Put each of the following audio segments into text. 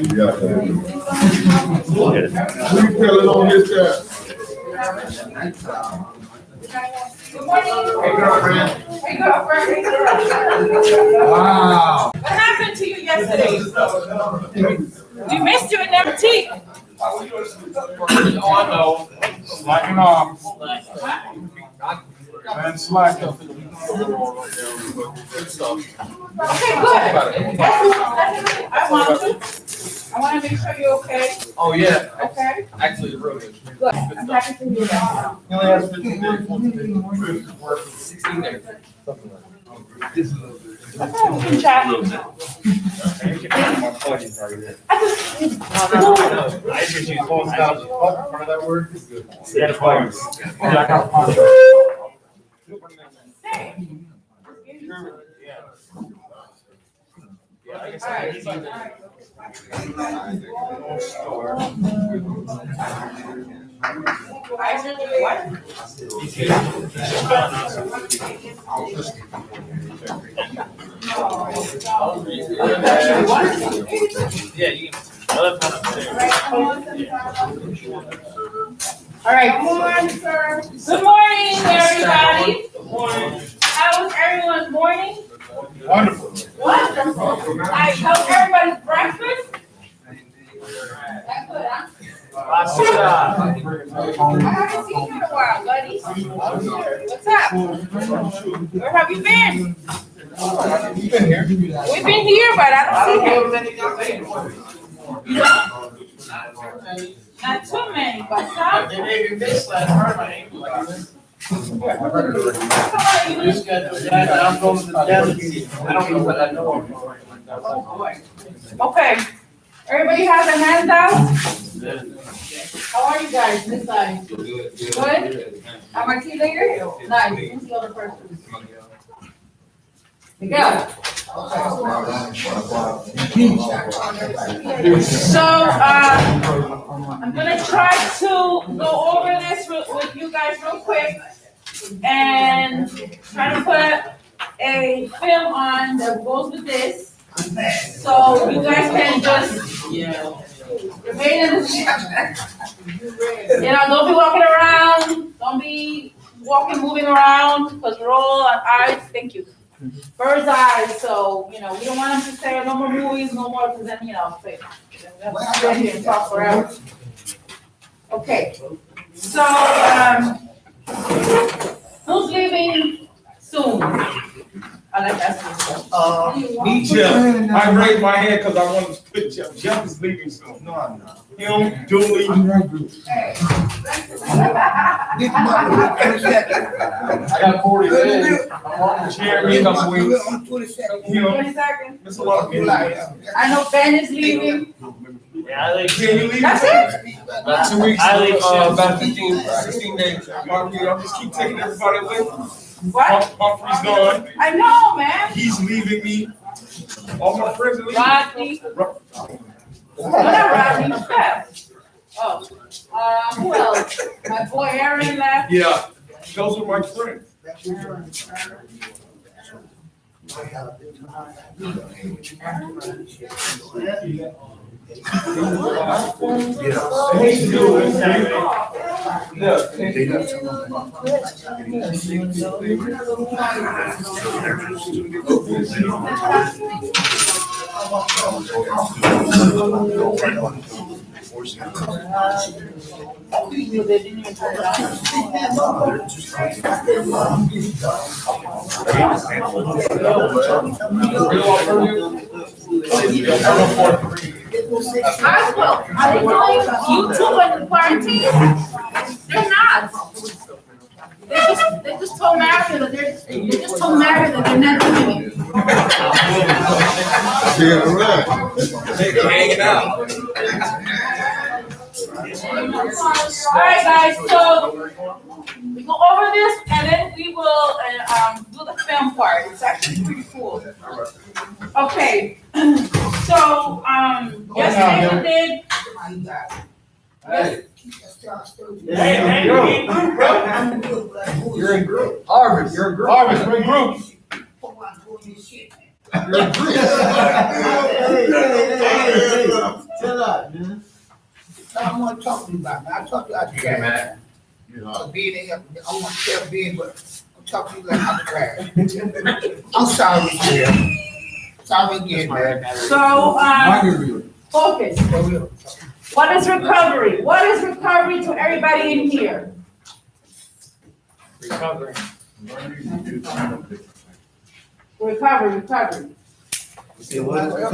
tell it on this side. Good morning. Hey, girlfriend. Hey, girlfriend. Wow. What happened to you yesterday? We missed you in that boutique. Oh, I know. Slacking off. Man, slacking. Okay, good. I want to make sure you're okay. Oh, yeah. Okay? Actually, real good. Good. I'm happy to hear that. He only has 15 days. 16 days. We can chat. I appreciate you pulling out in front of that word. Yeah, players. Yeah, you can. I left one All right, good morning, sir. Good morning, everybody. Good morning. How was everyone's morning? Wonderful. Wonderful. How was everybody's breakfast? That's good, huh? I haven't seen you in a while, buddy. What's up? Where have you been? You've been here. We've been here, but I don't see him. Not too many, but some. They made me miss that part of my ankle. I'm going to the dentist. I don't know what I know. Oh, boy. Okay. Everybody has their hands out? How are you guys this side? Good? Am I tea later? Nice. Who's the other person? Miguel. So, I'm gonna try to go over this with you guys real quick and try to put a film on that goes with this. So you guys can just remain in the don't be walking around, don't be moving around, because we're all on eyes. Thank you. Bird's eyes, so we don't want them to say no more movies, no more, because then we have to sit here and talk forever. Okay, so who's leaving soon? I like that. Me, Jeff. I raised my hand because I wanted to put Jeff. Jeff is leaving soon. No, I'm not. Him, Dooley. Hey. I got 40 days. I'm on the chair in a couple weeks. 20 seconds. It's a lot of people. I know Ben is leaving. Yeah, I like. Can you leave? That's it? 2 weeks. I leave about 16 days. I'll just keep taking everybody away. What? Humphrey's gone. I know, man. He's leaving me. All my friends are leaving. Rodney. Not Rodney. Steph. Oh. Who else? My boy Aaron left. Yeah. Those are my friends. Oswald, are they doing YouTube and quarantine? They're not. They just told Mary that they're not doing it. Yeah, right. They're hanging out. All right, guys. So we go over this, and then we will do the film part. It's actually pretty cool. Okay. So yesterday we did. Hey, You're in group. Harvest, you're in group. Harvest, we're in groups. You're in groups. up, man. I want to talk to you about, man. I talked to you out Yeah, there. man. Being in here, I want to tell being, but I'm talking to you like I'm trash. I'm sorry, man. Sorry again, man. So, focus. For real. What is recovery? What is recovery to everybody in here? Recovering. Recovery.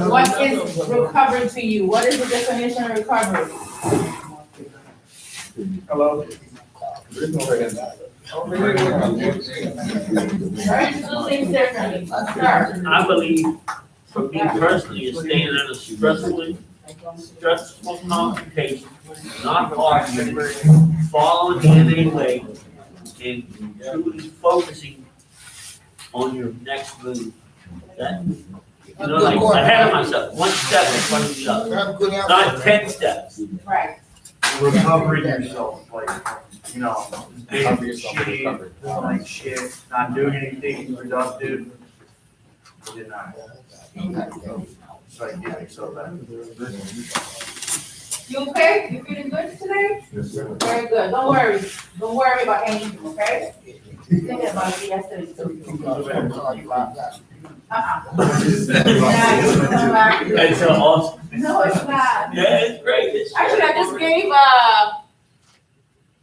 What is recovery to you? What is the definition of recovery? Hello? Right? Do things differently. Sir. I believe, for me personally, is staying under stressful complication, not arguing, following the NA way, and truly focusing on your next move. That, you know, like ahead of myself, one step in front of the other, Have a good not answer. 10 steps. Right. Recovering yourself, like, you know, being shitty, like shit, not doing anything productive. Then it's like getting yourself back. You okay? You feeling good today? Very good. Don't worry. Don't worry about anything, okay? Thinking about it yesterday too. Yeah, you come back. It's awesome. No, it's not. Yeah, it's great. It's Actually, I just gave,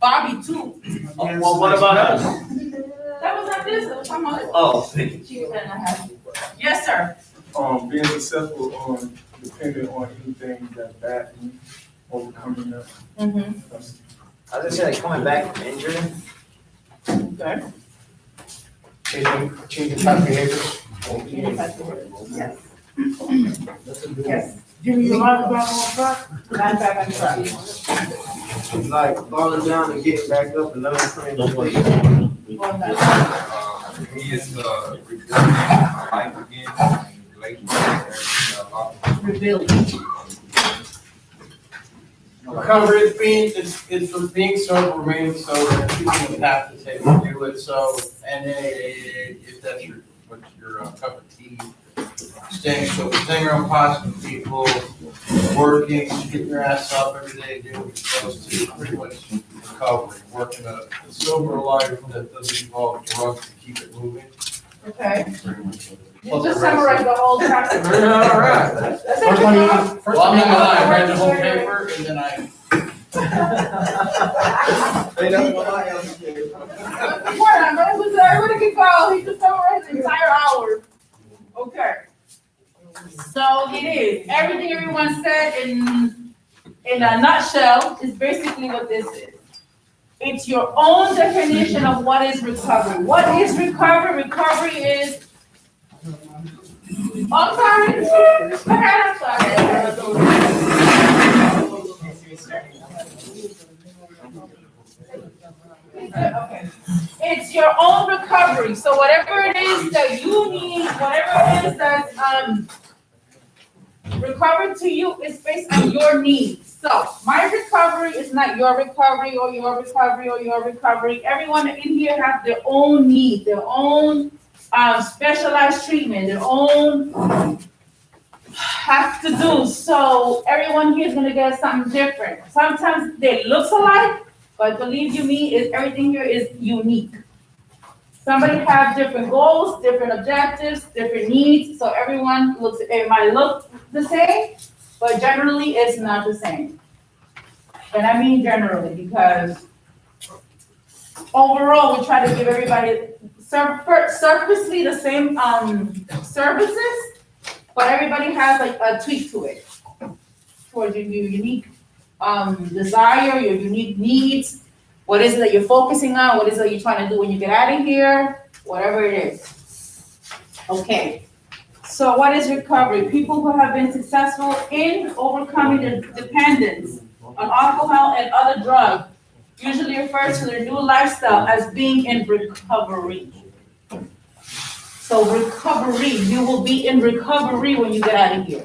Bobby two. Well, what about us? That was not this, it was some other. Oh, She was in the house. Yes, sir. Being successful depending on anything that's bad, overcoming that. Mm-hmm. I was gonna say, coming back from injury. Okay. Changing type of behavior. Yes. Yes. Jimmy, you want to go on track? Not back on track. Like falling down and getting back up and learning from Going back. He is rebuilding life again, Rebuilding. Recovery it's from being sober, remaining sober, choosing the path to take to do it. So, and then if that's what your cup of tea, staying around positive people, working, getting your ass up every day, doing what you're supposed to, pretty much recovery, working a sober life that doesn't involve drugs to keep it moving. Okay. Pretty much it. You just summarized the whole chapter. All right. That's First it. one, well, I'm not gonna lie, I read the whole paper and then I. Everybody can go, he just summarized the entire hour. Okay. So it is, everything everyone said in a nutshell is basically what this is. It's your own definition of what is recovery. What is recovery? Recovery is, I'm sorry, I'm Okay. It's your own recovery. So whatever it is that you need, whatever it is that's recovery to you is based on your needs. So my recovery is not your recovery or your recovery or your recovery. Everyone in here have their own need, their own specialized treatment, their own have to do. So everyone here is gonna get something different. Sometimes they look alike, but believe you me, everything here is unique. Somebody have different goals, different objectives, different needs, so everyone it might look the same, but generally it's not the same. And I mean generally, because overall, we try to give everybody surfacely the same services, but everybody has like a tweak to it towards your unique desire, your unique needs. What is it that you're focusing on? What is it that you're trying to do when you get out of here? Whatever it is. Okay. So what is recovery? People who have been successful in overcoming their dependence on alcohol and other drugs usually refer to their new lifestyle as being in recovery. So recovery, you will be in recovery when you get out of here.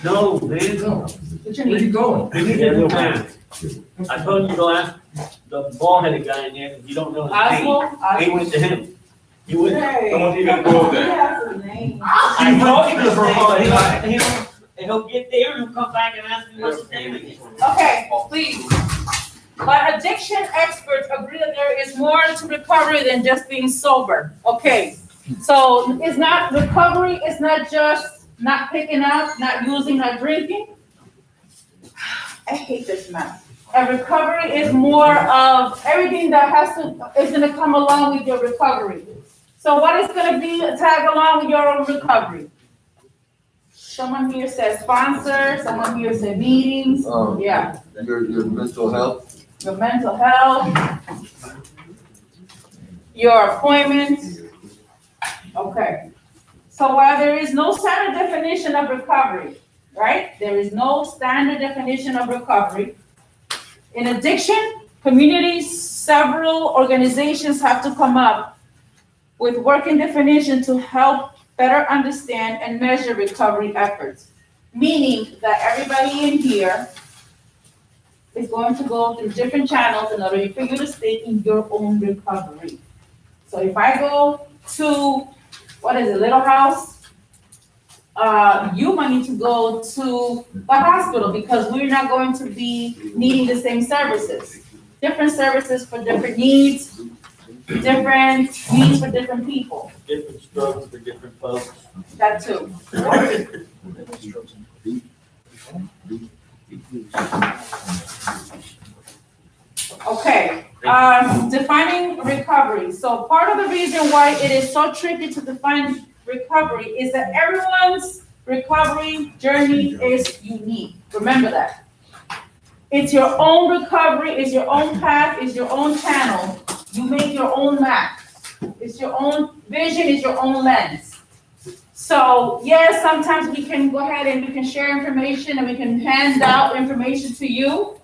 No, man. What you need? going? Give me the plan. I told you to ask the bald-headed guy in there, if you don't know his name. Oswald? He went to him. You would. Don't even go there. I told you this, he'll get there and he'll come back and ask me what's his name again. Okay, please. But addiction experts agree that there is more to recovery than just being sober. Okay, so it's not recovery, it's not just not picking up, not using, not drinking. I hate this math. And recovery is more of everything that is gonna come along with your recovery. So what is gonna be tag along with your own recovery? Someone here says sponsor, someone here said meetings, yeah. Your mental health. Your mental health, your appointments. Okay. So while there is no standard definition of recovery, right? There is no standard definition of recovery. In addiction communities, several organizations have to come up with working definition to help better understand and measure recovery efforts. Meaning that everybody in here is going to go through different channels in order for you to stay in your own recovery. So if I go to, Little House, you might need to go to the hospital because we're not going to be needing the same services. Different services for different needs for different people. Different struggles for different folks. That too. Okay, defining recovery. So part of the reason why it is so tricky to define recovery is that everyone's recovery journey is unique. Remember that. It's your own recovery, it's your own path, it's your own channel. You make your own map. It's your own vision, it's your own lens. So yes, sometimes we can go ahead and we can share information and we can hand out information to you.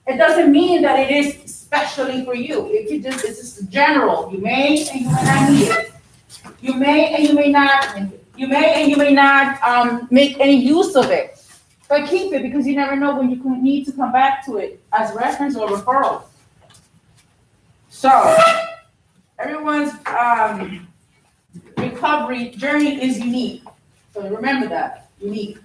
It doesn't mean that it is especially for you. It's just general. You may and you may not need it. You may and you may not make any use of it. But keep it because you never know when you need to come back to it as reference or referral. So everyone's recovery journey is unique. So remember that, unique.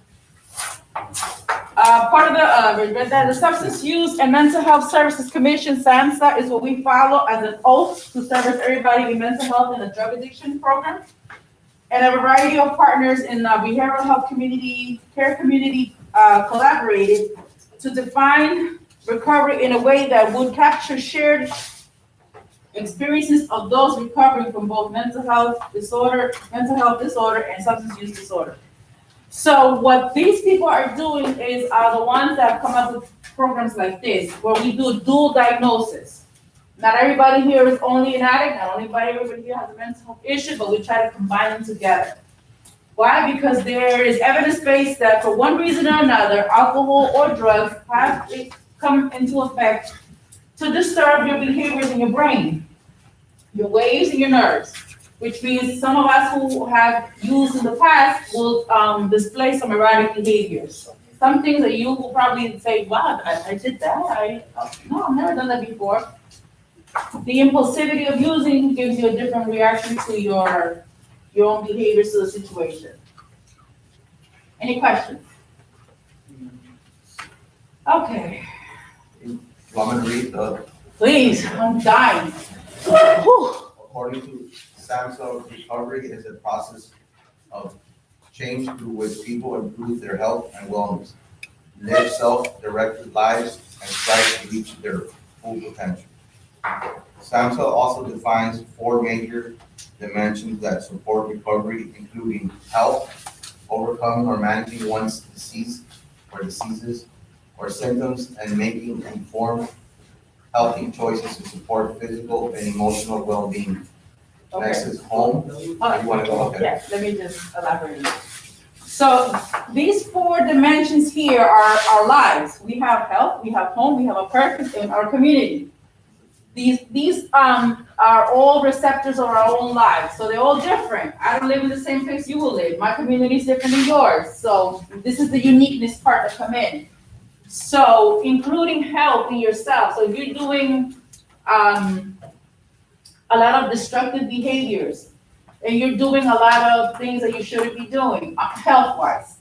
Part of the Substance Use and Mental Health Services Commission, SAMHSA, is what we follow as an oath to service everybody in mental health and the drug addiction program. And a variety of partners in the behavioral health community, care community collaborated to define recovery in a way that would capture shared experiences of those recovering from both mental health disorder, and substance use disorder. So what these people are doing is the ones that come up with programs like this, where we do dual diagnosis. Not everybody here is only an addict, not everybody here has a mental health issue, but we try to combine them together. Why? Because there is evidence-based that for one reason or another, alcohol or drugs have come into effect to disturb your behaviors in your brain, your waves and your nerves, which means some of us who have used in the past will display some erratic behaviors. Some things that you will probably say, wow, I did that. No, I've never done that before. The impulsivity of using gives you a different reaction to your own behaviors to the situation. Any questions? Okay. Want me to read the, Please, I'm dying. Whew. according to SAMHSA, recovery is a process of change through which people improve their health and wellness, live self-directed lives, and strive to reach their full potential. SAMHSA also defines 4 major dimensions that support recovery, including health, overcoming or managing one's disease or diseases or symptoms, and making informed, healthy choices to support physical and emotional well-being. Okay. Next is home. You want to go? Okay. Yes, let me just elaborate. So these 4 dimensions here are our lives. We have health, we have home, we have a purpose, and our community. These are all receptors of our own lives, so they're all different. I don't live in the same place you will live. My community is different than yours, so this is the uniqueness part that come in. So including health in yourself. So if you're doing a lot of destructive behaviors, and you're doing a lot of things that you shouldn't be doing, health-wise,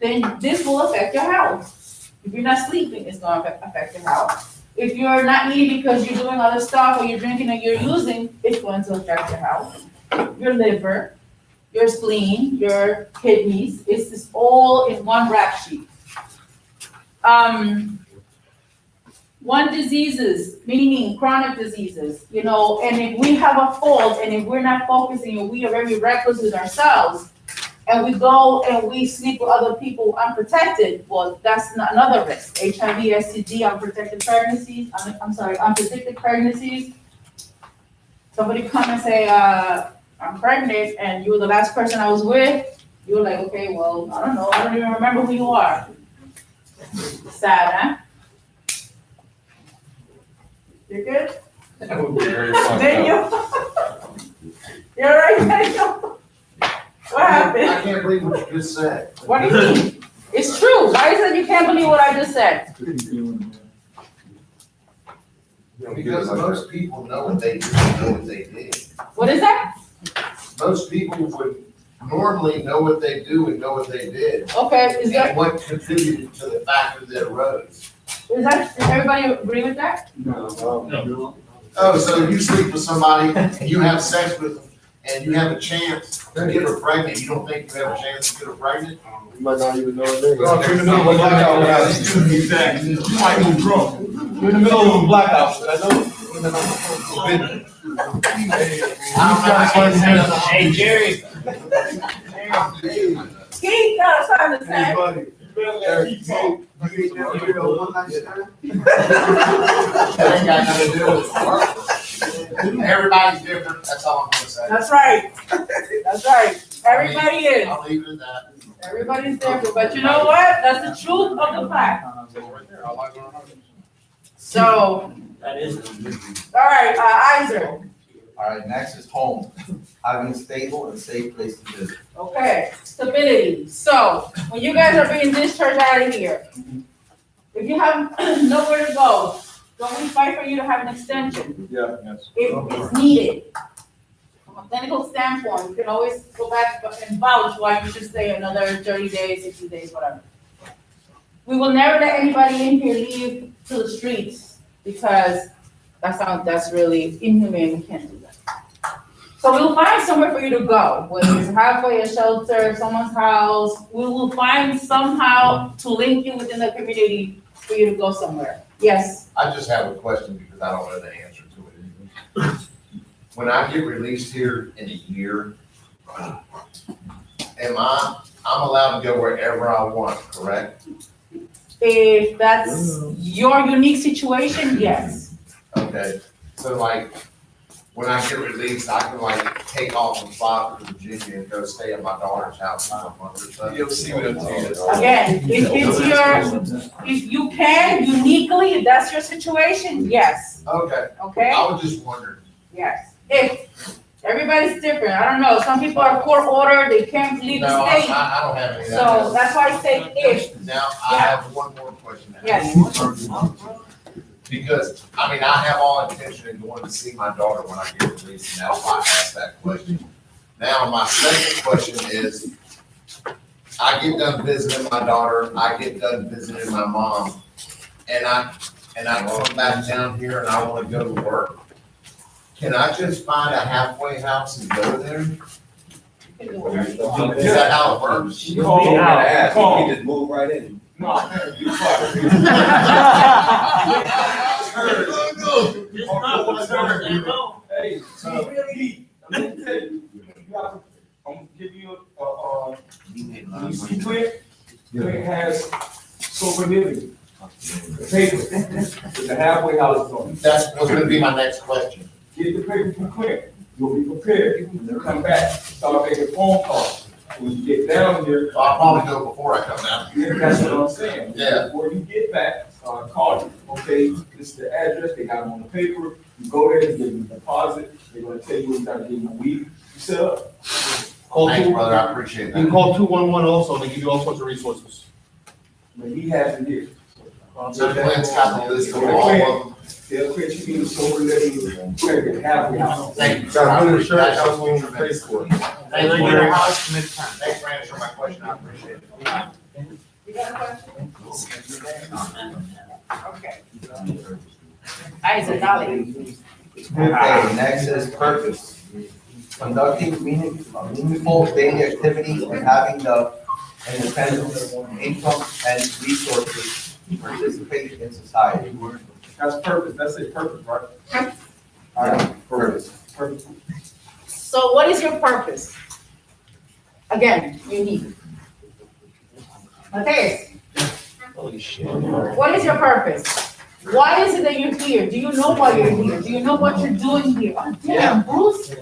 then this will affect your health. If you're not sleeping, it's gonna affect your health. If you're not eating because you're doing other stuff, or you're drinking and you're using, it's going to affect your health. Your liver, your spleen, your kidneys, it's all in one rap sheet. One diseases, meaning chronic diseases, you know, and if we have a fault and if we're not focusing and we are very reckless with ourselves and we go and we sleep with other people unprotected, well, that's another risk. HIV, STD, unprotected pregnancies, unpredicted pregnancies. Somebody come and say, I'm pregnant and you were the last person I was with. You're like, okay, well, I don't know. I don't even remember who you are. Sad, huh? You good? That would be very fun. Daniel? You're right, Daniel? What I happened? can't believe what you just said. What do you mean? It's true. Why is it you can't believe what I just said? Because most people know what they do, know what they did. What is that? Most people would normally know what they do and know what they did. Okay, And what contributed to the fact that it arose. does everybody agree with that? No. Oh, so you sleep with somebody, and you have sex with them, and you have a chance to get her pregnant, you don't think you have a chance to get her pregnant? You might not even know it. Well, if you're in the middle of a blackout, guys, exactly. You might go drunk. You're in the middle of a blackout, I know. Hey, Jerry. Keith, no, sorry to say. Hey, buddy, you better let Keith talk. That ain't got nothing to do with it. Everybody's different, that's all I'm gonna say. That's right. That's right. Everybody is. I'll leave it at that. Everybody's different, but you know what? That's the truth of the fact. So, That is. all right, Isaac. All right, next is home. Having a stable and safe place to live. Okay, stability. So, when you guys are being discharged out of here, if you have nowhere to go, don't we fight for you to have an extension? Yeah, yes. If it's needed. From a clinical standpoint, you can always go back and vouch why you should stay another 30 days, 60 days, whatever. We will never let anybody in here leave to the streets because that's really inhumane. We can't do that. So we'll find somewhere for you to go, whether it's halfway, a shelter, someone's house. We will find somehow to link you within the community for you to go somewhere. Yes. I just have a question because I don't know the answer to it. When I get released here in a year, I'm allowed to go wherever I want, correct? If that's your unique situation, yes. Okay, so like, when I get released, I can like take off and fly to Virginia and go stay at my daughter's house for a month or so. You'll see what I'm saying. Again, if you can uniquely, if that's your situation, yes, Okay, okay? I was just wondering. Yes. If, everybody's different, I don't know, some people are court ordered, they can't leave No, the I state. I don't have any of So that. that's why I say if, Now, I have one more question. to ask. yes. Because, I mean, I have all intention of going to see my daughter when I get released, and that's why I asked that question. Now, my second question is, I get done visiting my daughter, I get done visiting my mom, and I come back down here and I wanna go to work. Can I just find a halfway house and go there? Is that how it works? You call, call. just move right in. No, you fuck. It's not what's hurt, they know. Hey, so, Pete, I'm gonna tell you, I'm gonna give you you see Clint? Clint has sober living. The paper, with the halfway house on it. That's was gonna be my next question. Get the paper from Clint, you'll be prepared, come back, start making phone calls. When you get down here, So I'll probably go before I come down. that's what I'm saying. Yeah. Before you get back, start calling. Okay, this is the address, they got them on the paper. You go there, you give them a deposit, they're gonna tell you what you gotta give them a week. You set up. Call Thanks, two- brother, I appreciate You can that. call 211 also, they give you all sorts of resources. But he has it here. So Clint's got the list of all of them. They'll quit you being sober living, credit, happy house. Thank you. Got a hundred shirts, That's I won't pay tremendous. for it. Thank you very much. Thanks for answering my question, I appreciate it. You got a question? Okay. Isaac, Dolly. Okay, next is purpose. Conducting meaningful daily activities and having the independence, income, and resources to participate in society. That's purpose, that's it, purpose, right? Alright, purpose. Purpose. So what is your purpose? Again, unique. Mateus, what is your purpose? Why is it that you're here? Do you know why you're here? Do you know what you're doing here? Oh, damn, Bruce.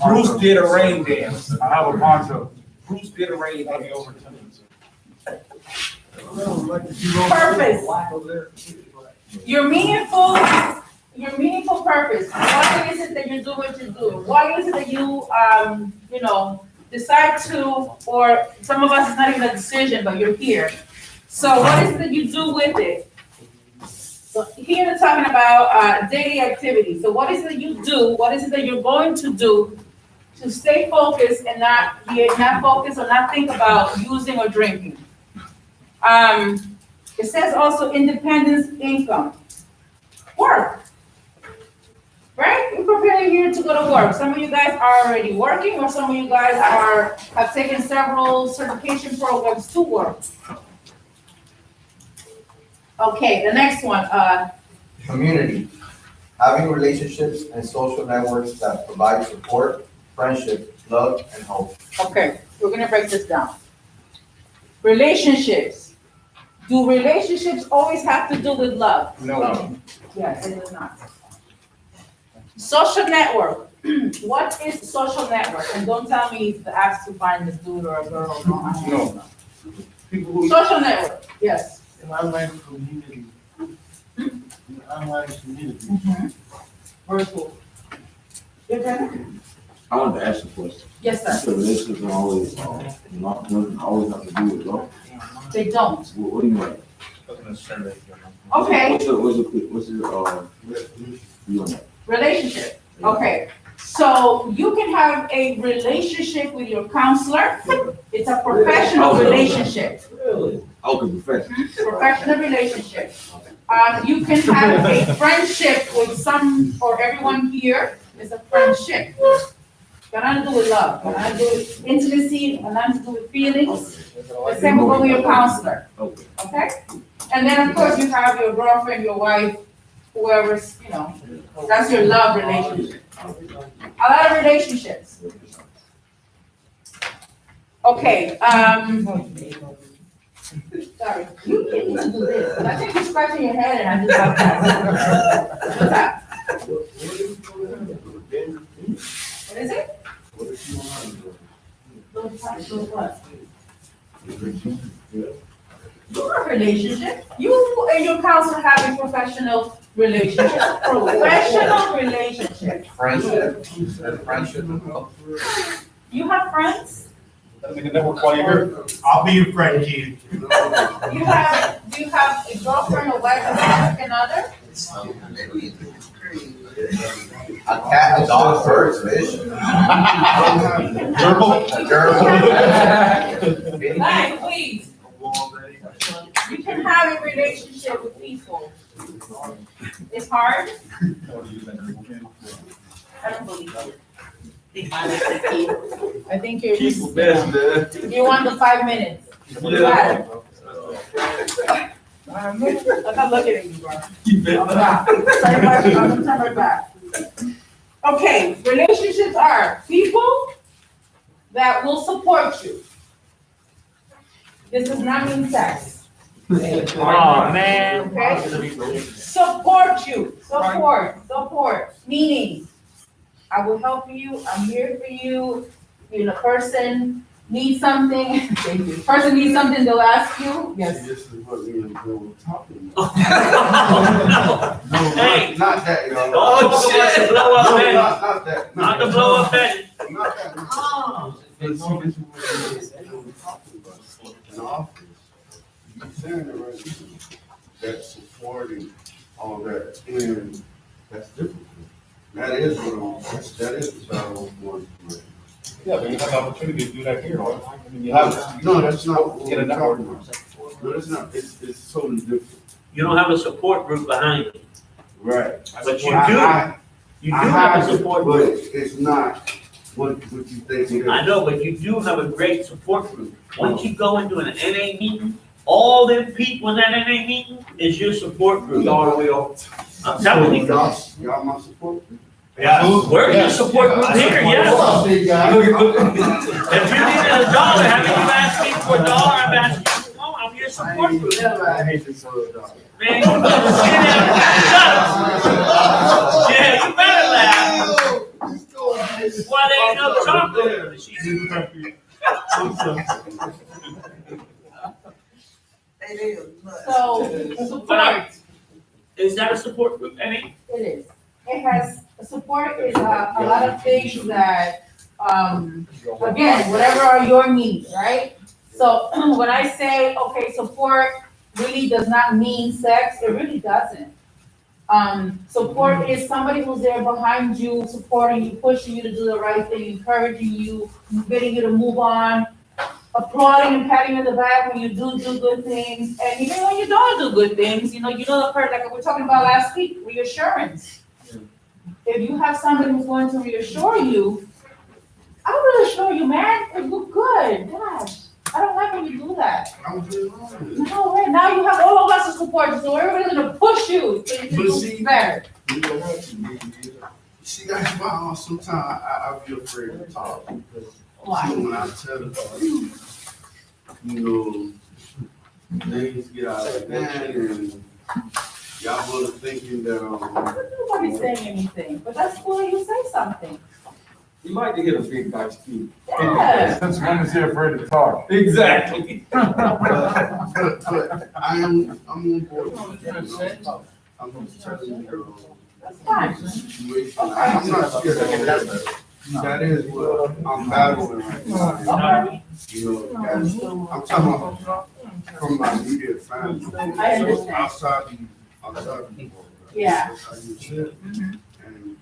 Bruce did a rain dance. I have a poncho. Bruce did a rain dance. Purpose. Your meaningful purpose. Why is it that you do what you do? Why is it that you, decide to, or some of us, it's not even a decision, but you're here. So what is it that you do with it? So here they're talking about daily activities. So what is it that you do? What is it that you're going to do to stay focused and not focus or not think about using or drinking? It says also independence, income, work. Right? We're preparing here to go to work. Some of you guys are already working, or some of you guys have taken several certification programs to work. Okay, the next one, Community. Having relationships and social networks that provide support, friendship, love, and hope. okay, we're gonna break this down. Relationships. Do relationships always have to do with love? No. Yes, it does not. Social network. What is social network? And don't tell me to ask to find this dude or a girl. No. People who. Social network, yes. An online community. An online community. Virtual. Your turn? I wanted to ask a question. Yes, sir. So relationships are always, doesn't always have to do with love. They don't. What do you mean? Okay, What's your view on that? relationship. Okay, so you can have a relationship with your counselor. It's a professional relationship. Really? Okay, professional. Professional relationship. You can have a friendship with some or everyone here. It's a friendship. Got nothing to do with love. Got nothing to do with intimacy. Got nothing to do with feelings. The same will go with your counselor. Okay. Okay? And then, of course, you have your girlfriend, your wife, whoever's, that's your love relationship. A lot of relationships. Okay, sorry, you can't even do this. I think you're scratching your head and I just got that. What's that? What is it? What? Your relationship. You and your counselor have a professional relationship. Professional relationship. Friendship, and friendship. You have friends? I'll be your friend, kid. Do you have a girlfriend, a wife, a significant other? A cat, a dog, birds, fish. A gerbil. Guys, please. You can have a relationship with people. It's hard. I don't believe it. I think you're just, you want the 5 minutes. Yeah. I'm not looking at you, bro. I'm not. I'm gonna turn right back. Okay, relationships are people that will support you. This does not mean sex. Oh, man. Okay? Support you, support, meaning, I will help you, I'm here for you, the person needs something, person needs something, they'll ask you, yes. This is what we were talking Hey. Not that, Oh, shit, blow up, man. Not that. Not the blow up, man. Not that. about. In the office, saying it right, that supporting all that, and that's difficult. That is that is the battle I'm going through. Yeah, but you have the opportunity to do that here, right? I mean, you have. No, that's not what Get a we're network. talking about. No, it's not, it's totally different. You don't have a support group behind you, Right. but you I- do. You do I have a it, support but group. it's not what you think it is. I know, but you do have a great support group. Once you go into an NA meeting, all them people in that NA meeting is your support group. Y'all will. I'm telling you. Y'all my support? Yeah, we're your support group here, yes. Big guy. Look at, If you needed $1, haven't you asked me for $1? I'm asking you, oh, I'm your support group. I hate this whole dog. Man, you better sit down and shut up. Yeah, you better laugh. Why there ain't no chocolate in the sheet? So, support, Is that a support group, Annie? it is. It has, support is a lot of things that, again, whatever are your needs, right? So when I say, okay, support really does not mean sex, it really doesn't. Support is somebody who's there behind you, supporting you, pushing you to do the right thing, encouraging you, getting you to move on, applauding and patting you on the back when you do good things, and even when you don't do good things, you know the part like we were talking about last week, reassurance. If you have somebody who's going to reassure you, I'll reassure you, man, it look good. Gosh, I don't like when you do that. No, right now you have all of us to support you, so everybody's gonna push you so you can do better. You know what? See, that's why sometimes I be afraid to talk. Because Why? when I tell you, things get out of hand and y'all were thinking that, Nobody's saying anything, but that's cool, you say something. You like to hit a big guy too. Yeah. Since when is he afraid to talk? Exactly. but I'm on board with that. I'm just telling you, That's fine. the situation. I'm not scared of that. That is what I'm battling right now. Okay, I'm talking about from my immediate family. I understand. Outside the world. Yeah. That's how you said. Mhm. And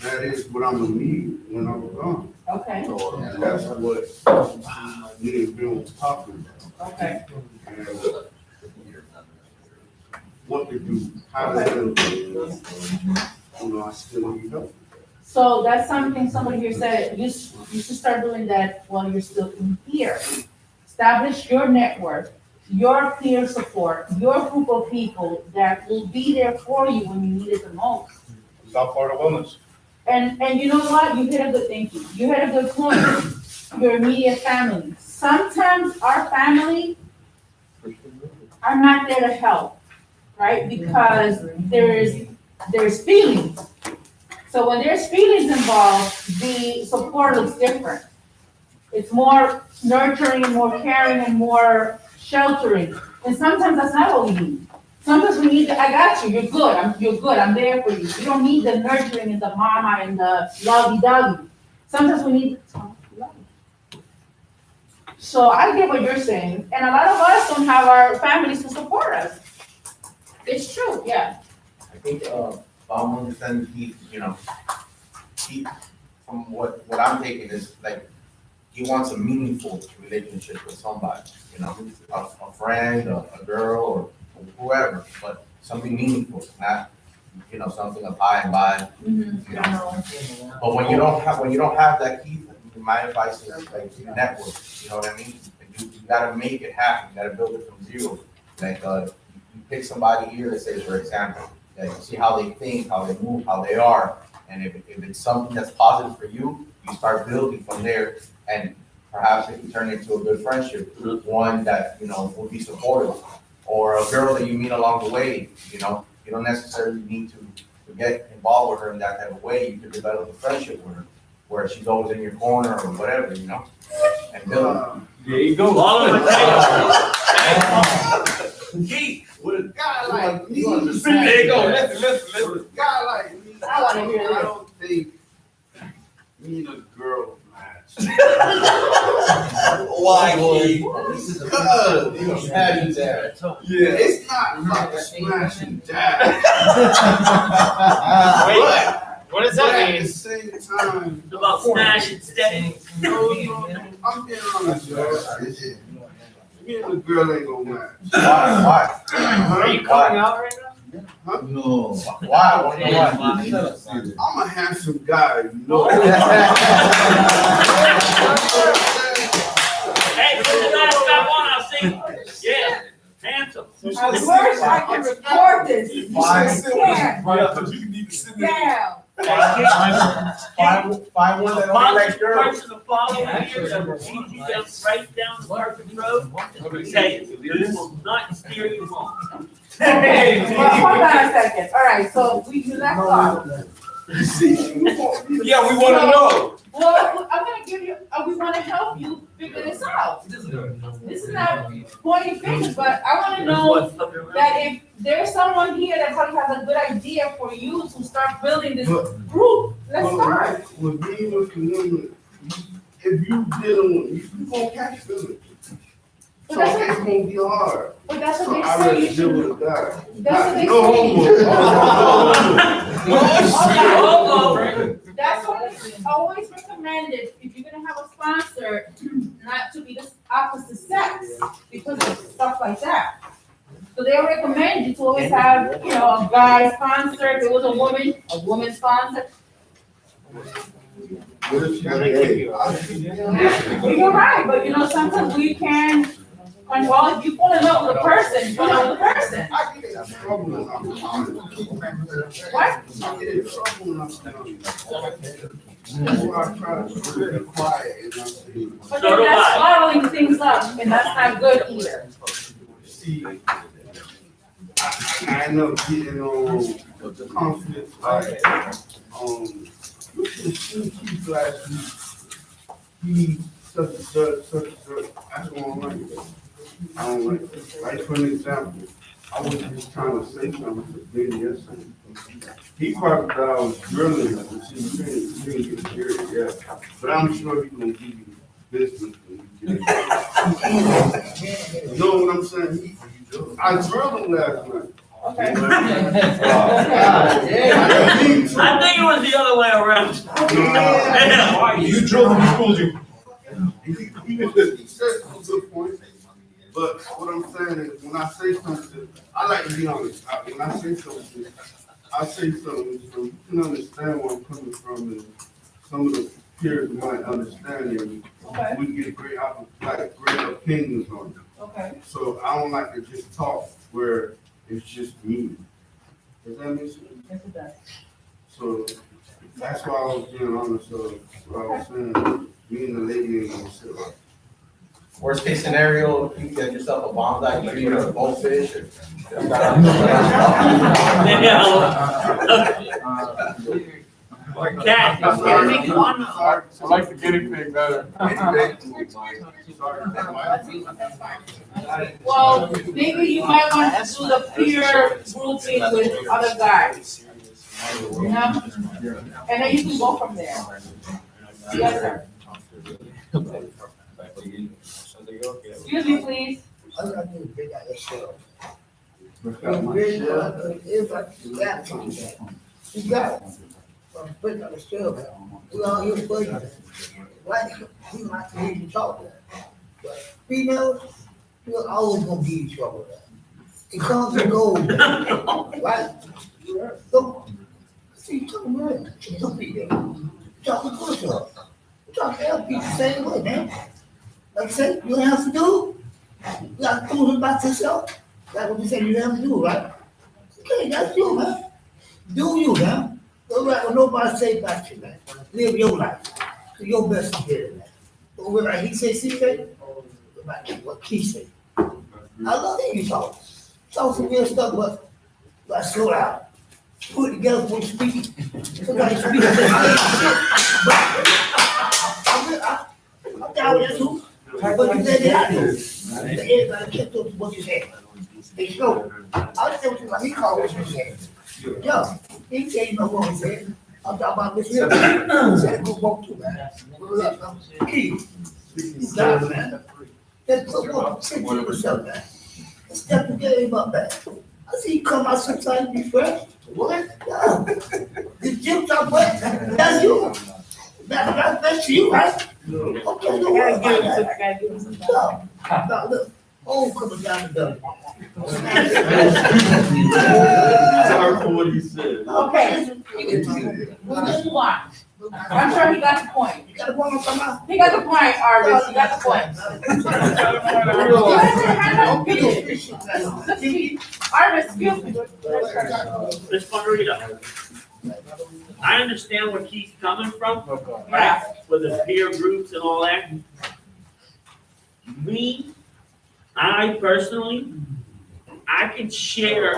that is what I'm gonna need when I'm gone. Okay, And that's what me and Bill was talking about. okay. And what to do, how to handle it. I still need help. So that's something somebody here said, you should start doing that while you're still in here. Establish your network, your peer support, your group of people that will be there for you when you need it the most. South Florida Wellness. And you know what? You hit a good thinking. You hit a good point. Your immediate family. Sometimes our family are not there to help, right? Because there's feelings. So when there's feelings involved, the support looks different. It's more nurturing and more caring and more sheltering. And sometimes that's not what we need. Sometimes we need, I got you, you're good, I'm there for you. You don't need the nurturing and the mama and the lovey-dovey. Sometimes we need tough love. So I get what you're saying, and a lot of us don't have our families to support us. It's true, yeah. I think, I'm understanding he, from what I'm taking is like, he wants a meaningful relationship with somebody, a friend, a girl, or whoever, but something meaningful, not, something of by and by. But when you don't have that key, my advice is like network, you know what I mean? You gotta make it happen, you gotta build it from zero. Like, you pick somebody here, let's say, for example, that you see how they think, how they move, how they are, and if it's something that's positive for you, you start building from there, and perhaps it can turn into a good friendship, one that, will be supportive, or a girl that you meet along the way, you don't necessarily need to get involved with her in that type of way, you could develop a friendship with her, where she's always in your corner or whatever, and build. There you go. Keith, Guy like me. There you go. Listen. Guy like me. I wanna hear I this. don't think me and a girl match. why, Keith? Imagine that. Yeah. It's not about smash and dab. What does But at the same time, It's about smash and steady. no, I'm being honest, y'all. Me and the girl ain't gonna match. Why? Are you coming out right now? No. Why? Why? I'm a handsome guy, you know. Hey, this is the last I want, I'll see. Yeah, handsome. I wish I could record this. Yeah, But you need to sit there. yeah. Find one that only Follow likes the girls. person to follow here, that will lead you down, right down the perfect road. Say, this will not steer you wrong. Well, hold on a second. All right, so you left off. Yeah, we wanna know. Well, I'm gonna give you, we wanna help you figure this out. This is not pointing fingers, but I wanna know that if there's someone here that probably has a good idea for you to start building this group, let's start. With being with community, if you dealing with, you gonna catch feelings. But So that's it's what, gonna be hard. but that's So what they I say rather you deal should. with a guy. That's what they No say. homo. That's what it's always recommended, if you're gonna have a sponsor, not to be the opposite sex, because of stuff like that. So they recommend you to always have, you know, a guy sponsor, if it was a woman sponsor. You're right, but you know, sometimes we can, and well, if you fall in love with a person, you fall in love with a person. I get in trouble when I'm honest. What? I get in trouble when I'm honest. That's why I try to be really quiet and not say. But then that's bottling things up, and that's not good either. See, I end up getting on the conflict, like, look at the shoe keep last week. He such and such, I don't like it. I don't like it. Like, for an example, I was just trying to say something to Benny yesterday. He probably thought I was drilling him, and she didn't get serious, yeah. But I'm sure he's gonna give you business when you get it. You know what I'm saying? I drilled him last night. Okay. I think it was the other way around. You drilled him, he schooled you. He said some good points, but what I'm saying is, when I say something, I like to be honest. When I say something, I say something so you can understand where I'm coming from, and some of the peers might understand, and Okay, we get great opinions on it. okay. So I don't like to just talk where it's just me. Does that make sense? Yes, it does. So that's why I was being honest, so what I was saying, me and the lady ain't gonna sit like. Worst case scenario, you get yourself a bomb that you put a goldfish. Cat, I'm sorry. pick one. I like the guinea pig better. Well, maybe you might want to do the peer grouping with other guys, you know? And then you can go from there. Yes, sir. Excuse me, please. All I gotta do is bring out your shell. You got it. Bring out the shell. We all here for you. Like, he might hear you talk. But females, you're always gonna be in trouble. It comes and goes. Right? So, see, you talking good. You talking there. You talking good, sir. You talking to people the same way, man. Like I said, you have to do. You got to do something about yourself. That's what you said you have to do, right? Okay, that's you, man. Do you, man. Don't let what nobody say about you, man. Live your life. To your best ability, man. Don't worry about he say, she say. About what he say. I love that you talk. Talk some real stuff, but slow down. Put it together before you speak. Somebody speak. I'm down with that too. But you said that I do. Everybody kept up to what you said. They slow. I'll tell you what he called what you said. Yeah, he said you know what he said. I'm talking about this here. He said go walk too, man. Key. You got it, man. Let's put one, sit to yourself back. Step the game up back. I see you come out sometimes refreshed. What? Yeah. The gym's up wet. That's you. That's you, right? Okay, don't worry about that. No, look. Oh, coming down the Sorry for what he said. Okay, we'll just move on. I'm sure he got the point. You got a woman come out? He got the point, Arvis, he got the point. Arvis, excuse me. Ms. Margarita, I understand where he's coming from, Yeah. right, with the peer groups and all that. I personally, I can share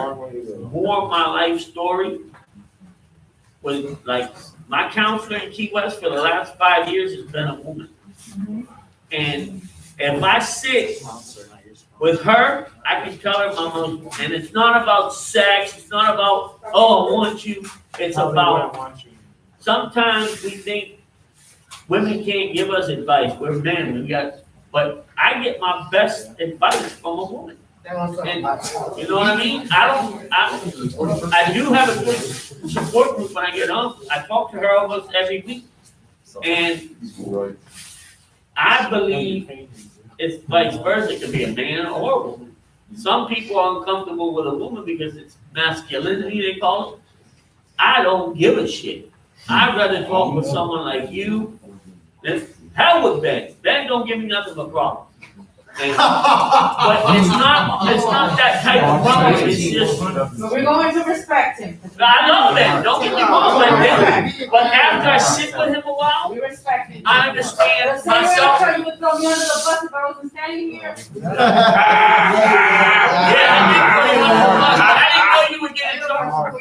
more of my life story with, like, my counselor in Key West for the last 5 years has been a woman. And if I sit with her, I can tell her mama, and it's not about sex, it's not about, oh, I want you, it's about, sometimes we think women can't give us advice, we're men, but I get my best advice from a woman. And, you know what I mean? I do have a good support group when I get home. I talk to her almost every week. And I believe it's vice versa. It could be a man or a woman. Some people are uncomfortable with a woman because it's masculinity, they call it. I don't give a shit. I'd rather talk with someone like you than hell with Ben. Ben don't give me nothing but problems. But it's not that type of problem, it's just, We're going to respect him. I know that, don't get me wrong, but after I sit with him a while, We respect him. I understand The same way I myself. tell you would throw me under the bus if I wasn't standing here. I didn't know you would get in trouble.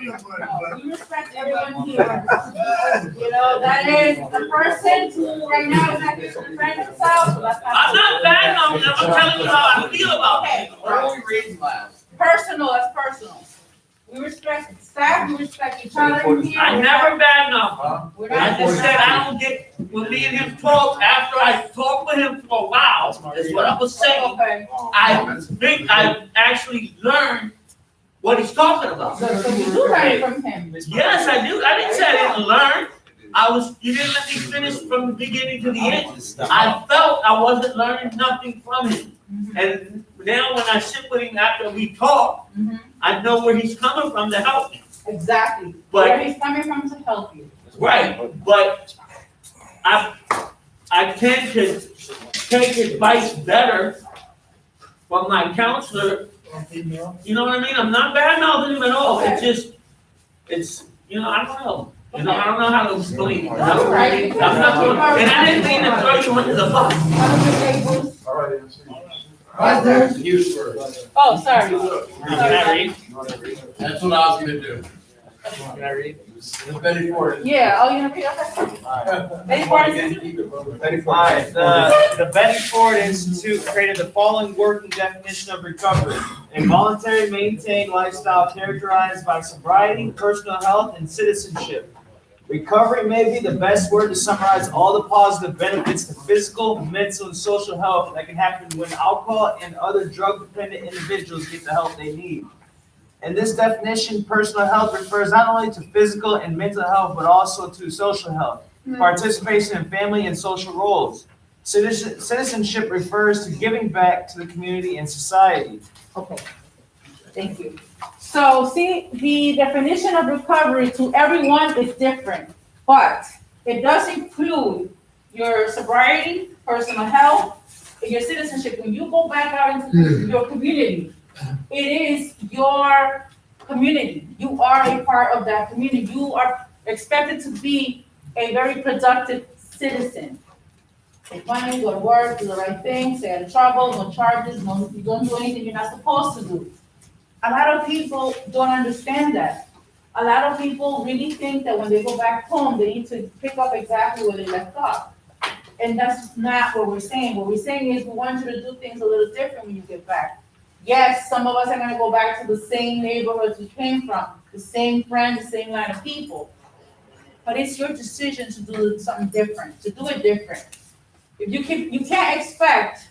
We respect everyone here. You know, that is the person who right now is not here to defend himself. So that's I'm not bad on them, I'm telling you how I feel about it. Okay, Why are we reading loud? personal, that's personal. We respect staff, we respect each other here. I never bad enough. We're I not. just said I don't get, when me and him talk, after I talk with him for a while, is what I was saying. Okay, I think I actually learned what he's talking about. so you do learn from him. Yes, I do. I didn't say I didn't learn. You didn't let me finish from the beginning to the end. I felt I wasn't learning nothing from him. And now when I sit with him after we talk, Mhm. I know where he's coming from to help me. Exactly. But- Where he's coming from to help you. Right, but I tend to take advice better from my counselor. You know what I mean? I'm not bad mouthing him at all. It's just, I don't know. I don't know how to explain it. That's right. I'm not gonna, and I didn't mean to throw you under the bus. Have a good day, Bruce. All right, You first. Oh, sorry. Can I read? That's what I was gonna do. Can I read? It's Betty Ford. Yeah, oh, you know, okay. Any questions? Alright, the Betty Ford Institute created the following working definition of recovery: a voluntary maintained lifestyle characterized by sobriety, personal health, and citizenship. Recovery may be the best word to summarize all the positive benefits to physical, mental, and social health that can happen when alcohol and other drug-dependent individuals get the help they need. In this definition, personal health refers not only to physical and mental health, but also to social health, participation in family and social roles. Citizenship refers to giving back to the community and society. Okay, thank you. So see, the definition of recovery to everyone is different, but it does include your sobriety, personal health, and your citizenship. When you go back out into your community, it is your community. You are a part of that community. You are expected to be a very productive citizen. Take money, go to work, do the right thing, stay out of trouble, no charges, you don't do anything you're not supposed to do. A lot of people don't understand that. A lot of people really think that when they go back home, they need to pick up exactly where they left off. And that's not what we're saying. What we're saying is we want you to do things a little different when you get back. Yes, some of us are gonna go back to the same neighborhoods we came from, the same friends, the same line of people. But it's your decision to do something different, to do it different. You can't expect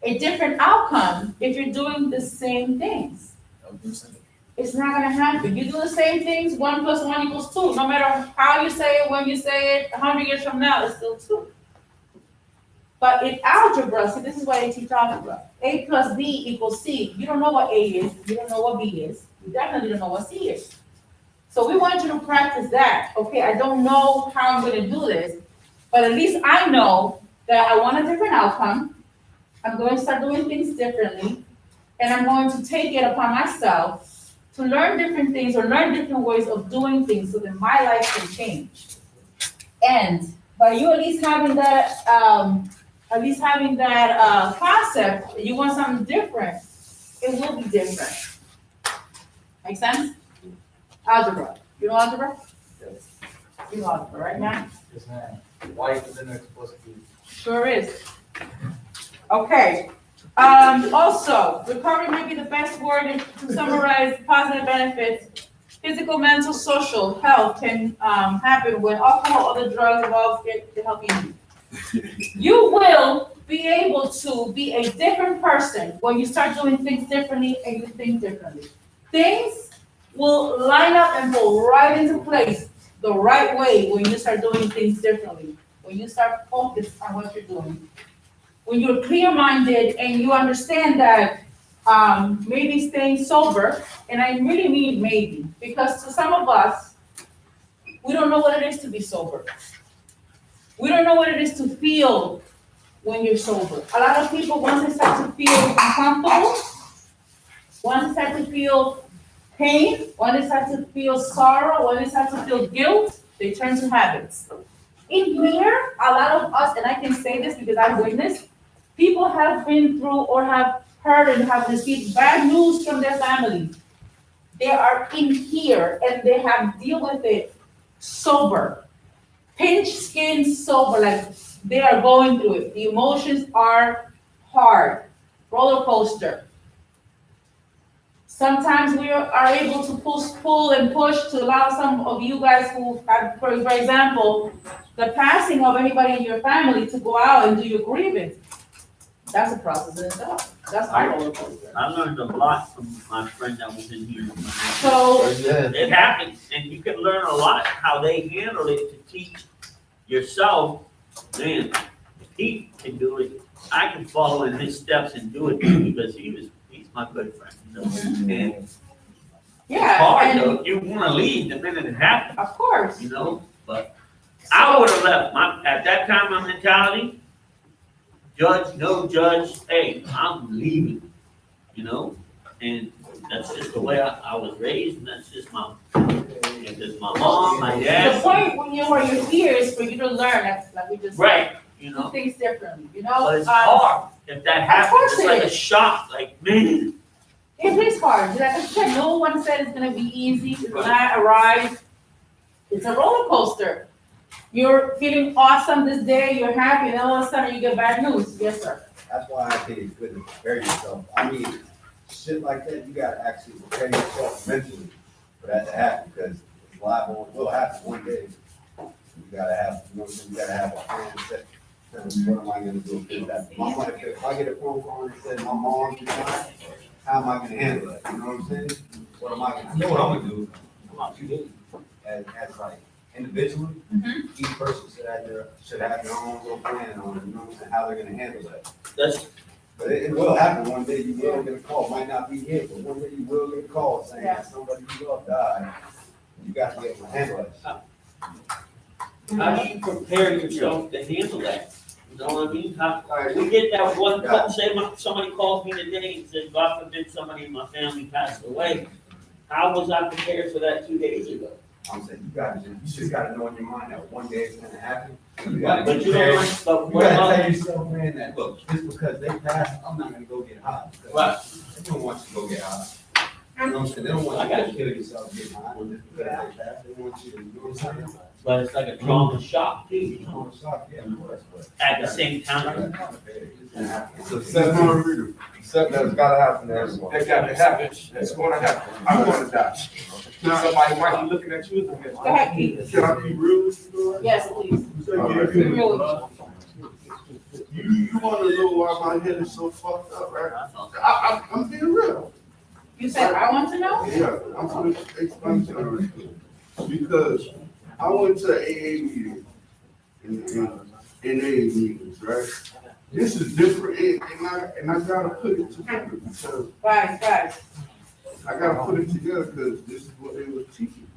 a different outcome if you're doing the same things. It's not gonna happen. You do the same things, 1 + 1 = 2. No matter how you say it, when you say it, 100 years from now, it's still 2. But in algebra, see, this is why they teach algebra. A + B = C. You don't know what A is, you don't know what B is, you definitely don't know what C is. So we want you to practice that. Okay, I don't know how I'm gonna do this, but at least I know that I want a different outcome. I'm going to start doing things differently, and I'm going to take it upon myself to learn different things or learn different ways of doing things so that my life can change. And by you at least having that, concept, you want something different, it will be different. Make sense? Algebra. You know algebra? Yes. You know algebra, right, Matt? Yes, ma'am. Life is in there supposed to be. Sure is. Okay. Also, recovery may be the best word to summarize positive benefits. Physical, mental, social health can happen when alcohol or other drugs involved get helping you. You will be able to be a different person when you start doing things differently and you think differently. Things will line up and fall right into place the right way when you start doing things differently. When you start focused on what you're doing. When you're clear-minded and you understand that maybe staying sober, and I really mean maybe, because to some of us, we don't know what it is to be sober. We don't know what it is to feel when you're sober. A lot of people, once they start to feel uncomfortable, once they start to feel pain, when they start to feel sorrow, when they start to feel guilt, they turn to habits. In here, a lot of us, and I can say this because I've witnessed, people have been through or have heard and have received bad news from their family. They are in here and they have deal with it sober. Pinch skin sober, like they are going through it. The emotions are hard, roller coaster. Sometimes we are able to pull and push to allow some of you guys who have, for example, the passing of anybody in your family to go out and do your grievance. That's a process in itself. That's a roller coaster. I learned a lot from my friend that was in here. So, It happens, and you can learn a lot how they handle it to teach yourself. Man, if he can do it, I can follow in his steps and do it too, because he's my good friend. You know? And it's yeah, hard and though. You want to leave the minute it happens, of course. you know. But I would have left. At that time, my mentality. Judge, no judge, hey, I'm leaving, you know, and that's just the way I was raised, and that's just my mom, my The dad. point when you're here is for you to learn, like we just said, Right, you do know, things differently, you know? but it's hard, if that happens, course it's it like a is. shock, like, man, It is hard. Like I said, no one said it's gonna be easy. It's not a ride. It's a roller coaster. You're feeling awesome this day, you're happy, and all of a sudden you get bad news. Yes, sir. That's why I think it's good to prepare yourself. I mean, shit like that, you gotta actually prepare yourself mentally for that to happen, because it's liable, it will happen one day. You gotta have, you know what I'm saying, you gotta have a plan set. What am I gonna do if that, if I get a phone call and says my mom's dying, how am I gonna handle it? You know what I'm saying? What am I gonna, I know what I'm gonna do. As like individually, each person should have their own little plan on, you know what I'm saying, how they're gonna handle that. that's, But it will happen one day, you will get a call, might not be here, but one day you will get a call saying that somebody you love died. You got to be able to handle it. how do you prepare yourself to handle that? You know what I mean? We get that one call, say somebody calls me today and says, God forbid somebody in my family passed away. How was I prepared for that 2 days ago? I'm saying, you just gotta know in your mind that one day it's gonna happen. You But gotta you don't like, but You what gotta about, tell yourself, man, that, look, just because they passed, I'm not gonna go get high. because Right. They don't want you to go get high. You know what I'm saying? They don't want you to kill yourself getting high just because they passed. They want you to, you know what I'm saying? but it's like a trauma shock too, you You know, know, shock, yeah, of course, but. at the same time. It's a step that's gotta happen to everyone. That gotta happen, it's gonna happen. I'm gonna die. Somebody might be looking at you. Go ahead, Keith. Can I be rude? Yes, please. Okay. Really. You wanna know why my head is so fucked up, right? I'm being real. You said, I want to know? Yeah, I'm gonna explain to you. Because I went to AA meeting, in AA meetings, right? This is different, and I gotta put it together, because Guys, I gotta put it together, because this is what they were teaching me.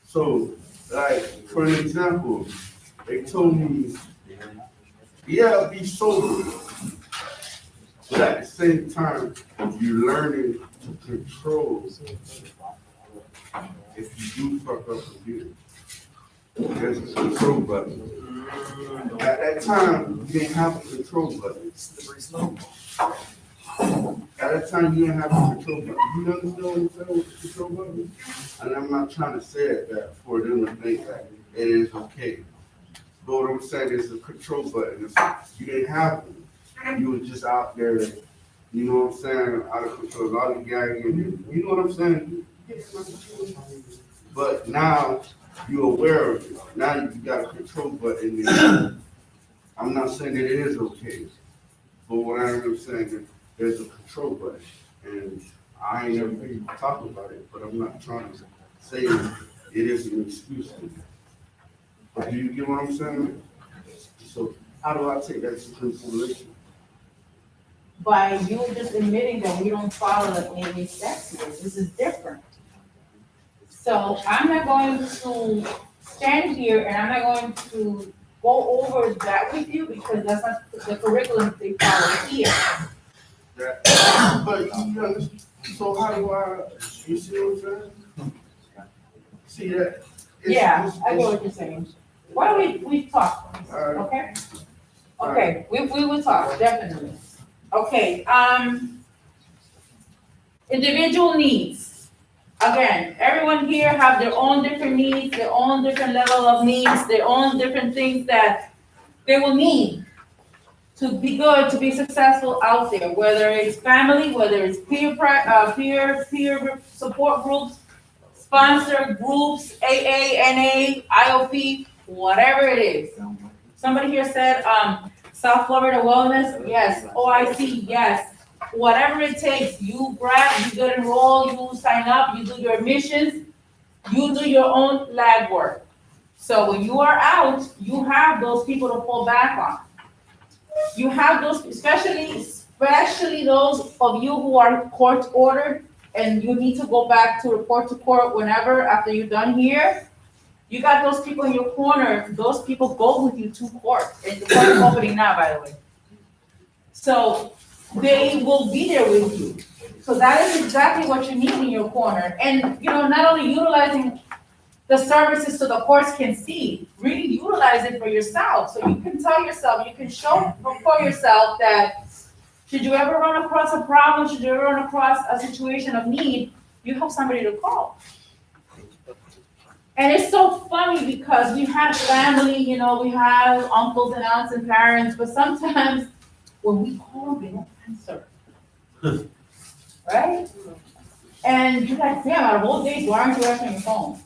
So, like, for an example, they told me, yeah, be sober, but at the same time, you're learning to control if you do fuck up again. There's a control button. At that time, you didn't have a control button. At that time, you didn't have a control button. You understand what I'm saying with the control button? And I'm not trying to say it that for them to think that it is okay. But what I'm saying is a control button. You didn't have one. You were just out there, you know what I'm saying, out of control, lollygagging. You know what I'm saying? But now you're aware of it. Now you got a control button there. I'm not saying that it is okay, but what I am saying is there's a control button, and I ain't never been talking about it, but I'm not trying to say it is an excuse for me. But do you get what I'm saying? So how do I take that into consideration? by you just admitting that we don't follow any steps here, this is different. So I'm not going to stand here and I'm not going to go over that with you because that's not the curriculum they follow here. But you understand, so how do I, you see what I'm saying? See that? Yeah, I get what you're saying. Why don't we talk, okay? Okay, we will talk, definitely. Okay, individual needs. Again, everyone here have their own different needs, their own different level of needs, their own different things that they will need to be good, to be successful out there, whether it's family, whether it's peer support groups, sponsor groups, AA, NA, IOP, whatever it is. Somebody here said, South Florida Wellness, yes. OIC, yes. Whatever it takes, you grab, you get enrolled, you sign up, you do your admissions, you do your own lag work. So when you are out, you have those people to fall back on. You have those, especially those of you who are court ordered and you need to go back to report to court whenever after you're done here. You got those people in your corner, those people go with you to court. And the court is opening now, by the way. So they will be there with you. So that is exactly what you need in your corner. And, you know, not only utilizing the services so the courts can see, really utilize it for yourself. So you can tell yourself, you can show for yourself that should you ever run across a problem, should you ever run across a situation of need, you have somebody to call. And it's so funny because we have family, you know, we have uncles and aunts and parents, but sometimes when we call, they don't answer. Right? And you're like, damn, out of all days, why aren't you answering your phone?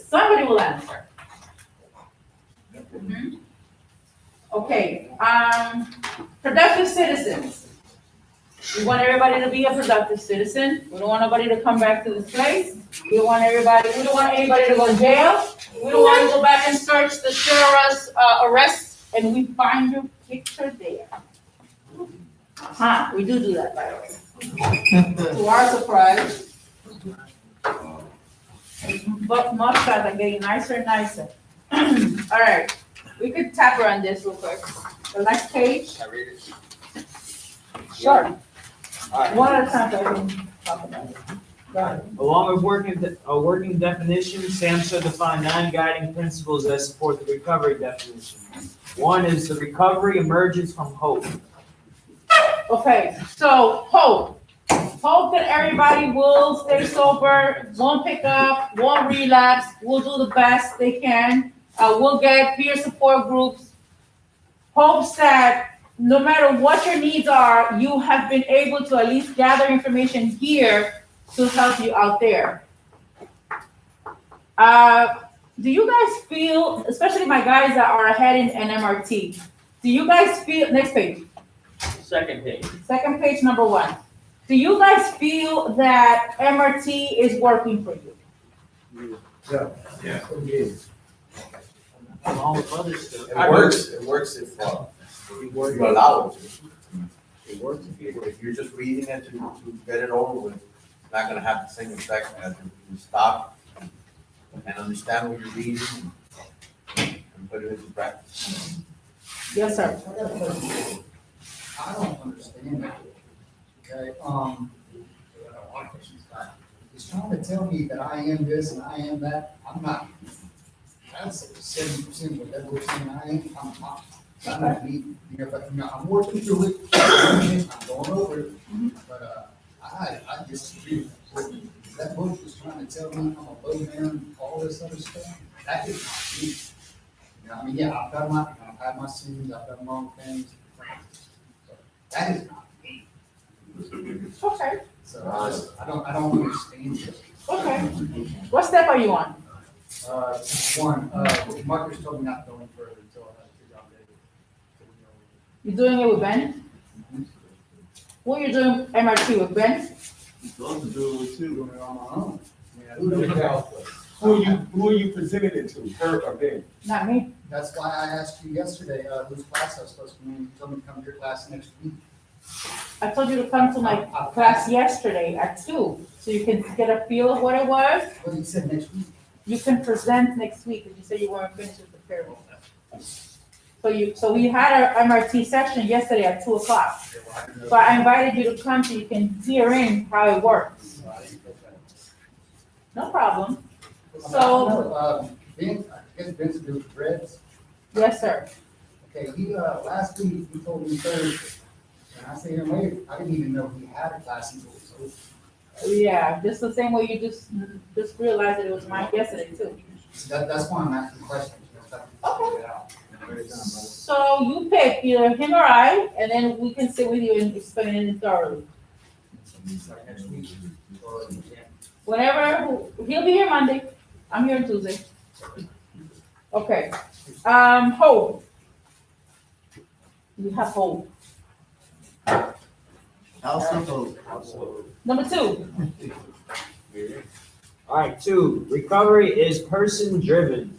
Somebody will answer. Mm-hmm. Okay, productive citizens. We want everybody to be a productive citizen. We don't want nobody to come back to this place. We don't want anybody to go to jail. We don't want to go back and search the sheriff's arrest and we find your picture there. We do that, by the way. To our surprise. But mugshots are getting nicer and nicer. All right, we could tap around this real quick. The next page. Can I read it? Sure. All right. One at a time, so I can talk about it. Go ahead. Along with a working definition, Sam should define 9 guiding principles that support the recovery definition. One is the recovery emerges from hope. Okay, so hope. Hope that everybody will stay sober, won't pick up, won't relapse, will do the best they can, will get peer support groups. Hopes that no matter what your needs are, you have been able to at least gather information here to help you out there. Do you guys feel, especially my guys that are ahead in MRT, Do you guys feel, next page, Second page. second page, number 1. Do you guys feel that MRT is working for you? Along with other stuff. It works if you allow it to. It works if you're just reading it to get it over with. It's not gonna have the same effect as if you stop and understand what you're reading and put it into practice. Yes, sir. I got a question. I don't understand it. Okay, I got a lot of questions back. He's trying to tell me that I am this and I am that. I'm not. That's 70% whatever we're saying I am. I'm not me. You know, but, I'm working through it. I'm going over it. But, I disagree with you. That book was trying to tell me I'm a low man and all this other stuff. That is not me. You know, I mean, yeah, I've had my sins, I've done wrong things. So that is not me. Okay, So I don't understand it. okay. What step are you on? One, Marcus told me not going further until I had to figure out that. You doing it with Ben? Who are you doing MRT with, Ben? Doing it on my own. Yeah, Who are you presenting it to, her or Ben? Not me. That's why I asked you yesterday, whose class I was supposed to be in. You told me to come to your class next week. I told you to come to my class yesterday at 2, so you can get a feel of what it was. Well, you said next week. You can present next week, because you said you weren't finished with the payroll. So we had our MRT session yesterday at 2 o'clock. So I invited you to come so you can hear in how it works. No problem. So, Ben, I guess Ben's to do with Reds. yes, sir. Okay, last week, he told me Thursday. And I said, wait, I didn't even know he had a class until it was over. Yeah, just the same way you just realized that it was mine yesterday too. That's why I'm asking questions. Okay. So you pick either him or I, and then we can sit with you and explain it thoroughly. Like next week. Or, yeah. Whenever, he'll be here Monday, I'm here Tuesday. Okay, Hope. We have Hope. Number 2, All right, 2, recovery is person driven.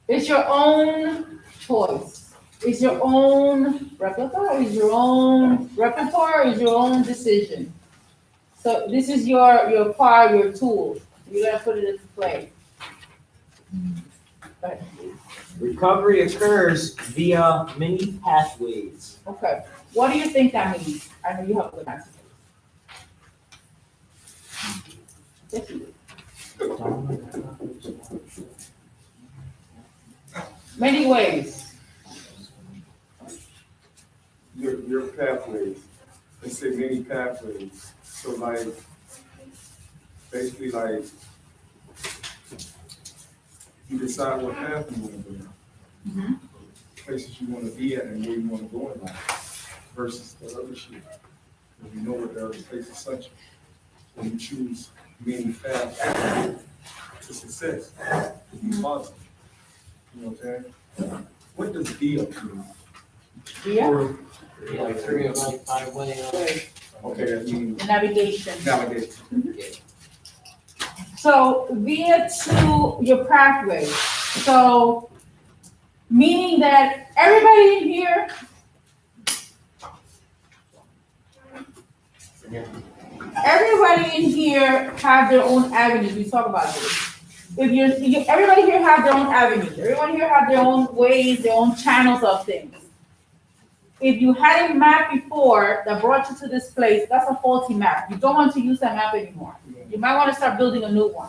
it's your own choice. It's your own repertoire, it's your own repertoire, it's your own decision. So this is your part, your tool. You gotta put it into play. Right. Recovery occurs via many pathways. Okay, what do you think that means? I know you have a good answer. Yes, you do. Many ways. Your pathways, they say many pathways, so like, basically like, you decide what path you wanna go down. Places you wanna be at and where you wanna go in life, versus the other shit. And you know what the other places such, so you choose many paths to success, to be positive. You know what I'm saying? What does VIA mean? Yeah, Like 305 way. Okay, that means navigation. navigation. So via to your pathway. So meaning that everybody in here, everybody in here have their own avenues. We talk about this. If everybody here have their own avenues. Everyone here have their own ways, their own channels of things. If you had a map before that brought you to this place, that's a faulty map. You don't want to use that map anymore. You might want to start building a new one.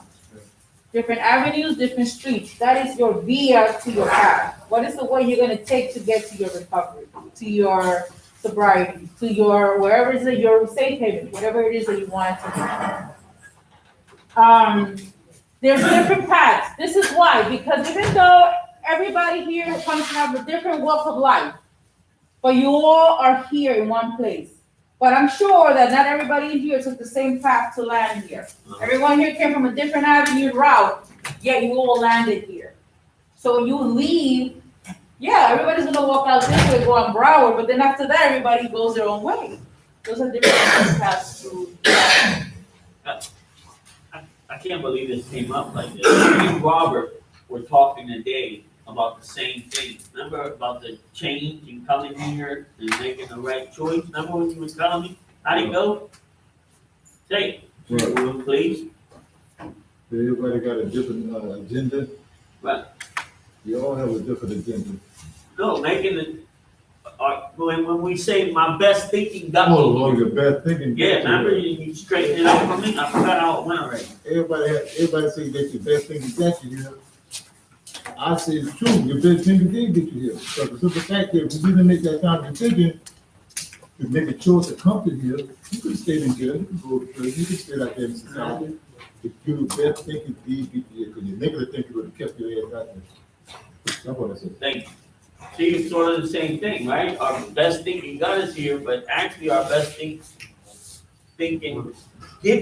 Different avenues, different streets. That is your via to your path. What is the way you're going to take to get to your recovery, to your sobriety, to your wherever it is that your safe haven, whatever it is that you want to do. There's different paths. This is why, because even though everybody here comes to have a different walk of life, but you all are here in one place. But I'm sure that not everybody in here took the same path to land here. Everyone here came from a different avenue route, yet you all landed here. So when you leave, Yeah, everybody's gonna walk out this way, go on Broward, but then after that, everybody goes their own way. Those are different paths to. I can't believe this came up like this. Me and Robert were talking today about the same thing. Remember about the change and coming here and making the right choice? Remember when you were telling me? How'd it go? Say it, please. Everybody got a different, agenda. Right. You all have a different agenda. No, making it, when we say my best thinking got Oh, me. Lord, your best thinking. Yeah, remember you straightened it out for me? I forgot how it went already. Everybody say that your best thinking got you here. I say it's true, your best thinking did get you here. Because the simple fact that if you didn't make that kind of decision to make a choice to come to here, you could stay in jail, you could go to prison, you could stay out there in society. If your best thinking did get you here, because your negative thinking would have kept your ass out there. That's what I said. Thank you. See, it's sort of the same thing, right? Our best thinking got us here, but actually our best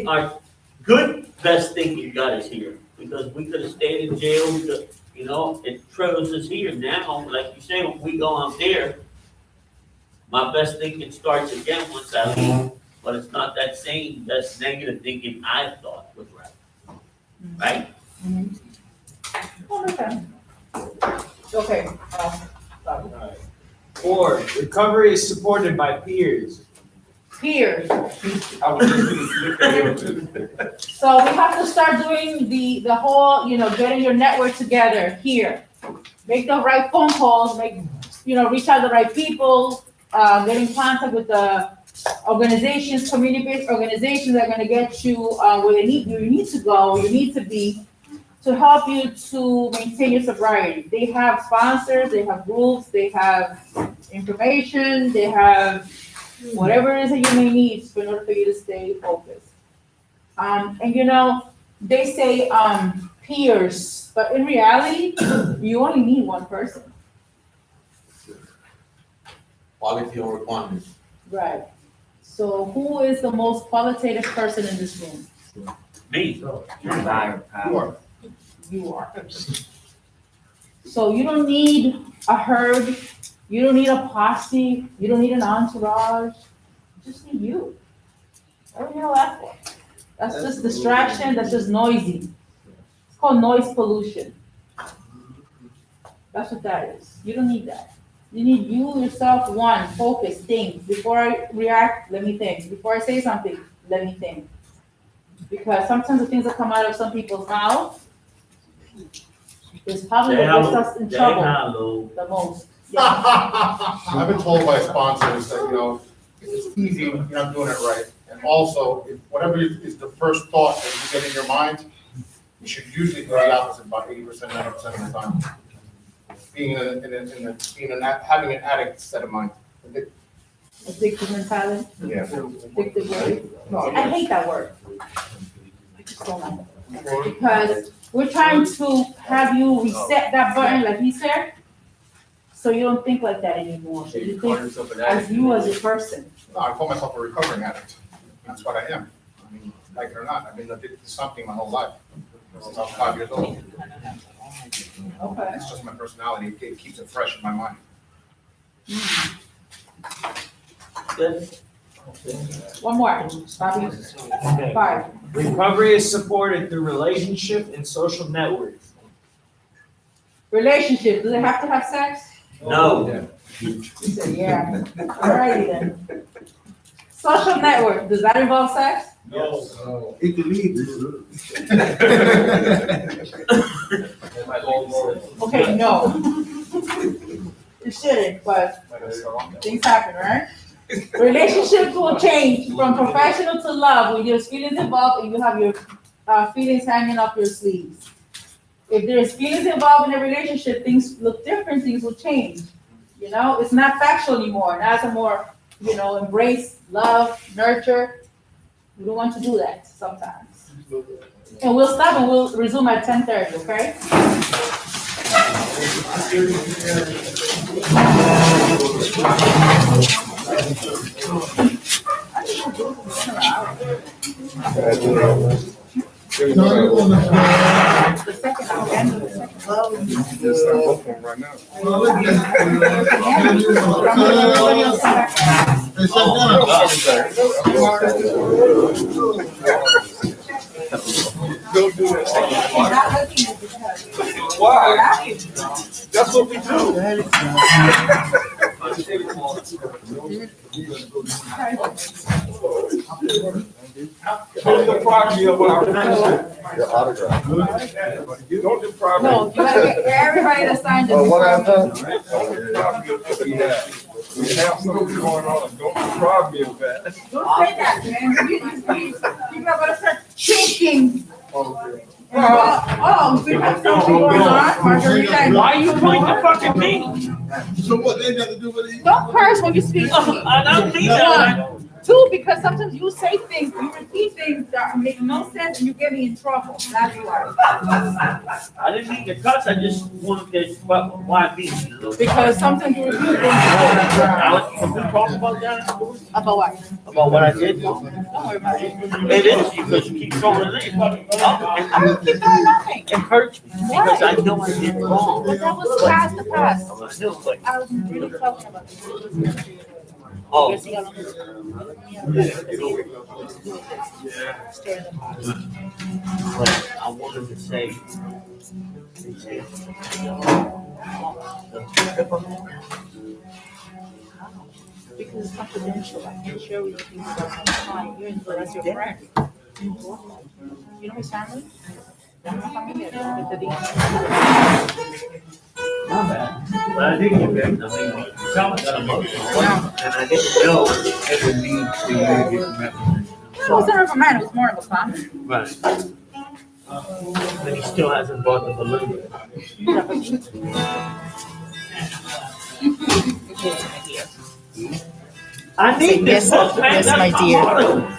our good best thinking got us here. Because we could have stayed in jail, we could, you know, it triggers us here. Now, like you say, when we go out there, my best thinking starts again once I leave, but it's not that same, that's negative thinking I thought was right. Right? Okay. Four, recovery is supported by peers. Peers. So we have to start doing the whole, getting your network together here. Make the right phone calls, reach out to the right people, get in contact with the organizations, community-based organizations that are gonna get you, where you need to go, where you need to be, to help you to maintain your sobriety. They have sponsors, they have groups, they have information, they have whatever it is that you may need in order for you to stay focused. They say peers, but in reality, you only need one person. Quality over quantity. Right. So who is the most qualitative person in this room? Me. You are. So you don't need a herd, you don't need a posse, you don't need an entourage, you just need you. What do you know that for? That's just distraction, that's just noisy. It's called noise pollution. That's what that is. You don't need that. You need you, yourself, one, focus, think. Before I react, let me think. Before I say something, let me think. Because sometimes the things that come out of some people's mouths is probably what gets us in trouble the most. Yeah. I've been told by sponsors that, it's easy when you're not doing it right. And also, if whatever is the first thought that you get in your mind, you should usually do the opposite about 80%, 90% of the time. Having an addict set of mind. Addictive mentality? Yeah. Addictive word? I hate that word. I just don't like it. Because we're trying to have you reset that button, like he said, so you don't think like that anymore. So you think as you as a person. No, I call myself a recovering addict. That's what I am. I mean, like it or not, I've been addicted to something my whole life, since I was 5 years old. Okay. It's just my personality, it keeps it fresh in my mind. Good. One more, Bobby. Okay. 5. Recovery is supported through relationship and social networks. Relationship, do they have to have sex? No. You said, yeah. Alrighty then. Social network, does that involve sex? No. It could lead to. Okay, no. It shouldn't, but things happen, right? Relationships will change from professional to love when there's feelings involved and you have your feelings hanging up your sleeves. If there's feelings involved in a relationship, things look different, things will change. It's not factual anymore. Now it's a more, embrace, love, nurture. We don't want to do that sometimes. And we'll stop and we'll resume at 10:30, okay? No, you want to- The second hour, end of the second Why? That's what we do. Don't deprive me of our Your autograph. You don't deprive me. No, you gotta get everybody to sign this. Well, what I've done. We have something going on. Don't deprive me of that. Don't say that, man. People are gonna start shaking. Oh, we have something going on, Margarita. Why you pointing the fucking me? So what they got to do with it? Don't curse when you speak. I don't need that. Two, because sometimes you say things, you repeat things that make no sense and you get me in trouble. That's why. I didn't mean to cuss, I just wanted to, why me? You know? Because sometimes you repeat things. Alex, can we talk about that? About what? About what I did? Don't worry about it. It is because you keep throwing it in. I don't keep doing nothing. It hurts me because I know I did wrong. But that was past the past. I know, but, I was really talking about this. oh, Yes, you gotta- but I wanted to say. Because it's confidential, I can't share with you about my time, you're in, that's your friend. You know his family? That's my familia, te digo. Not bad. But I didn't get back, I mean, someone got emotional, and I didn't know it would lead to you getting reprimanded. It wasn't a man, it was more of a family. Right. But he still hasn't bought the balloon. I need this book, man. Yes, my That's dear. part of it.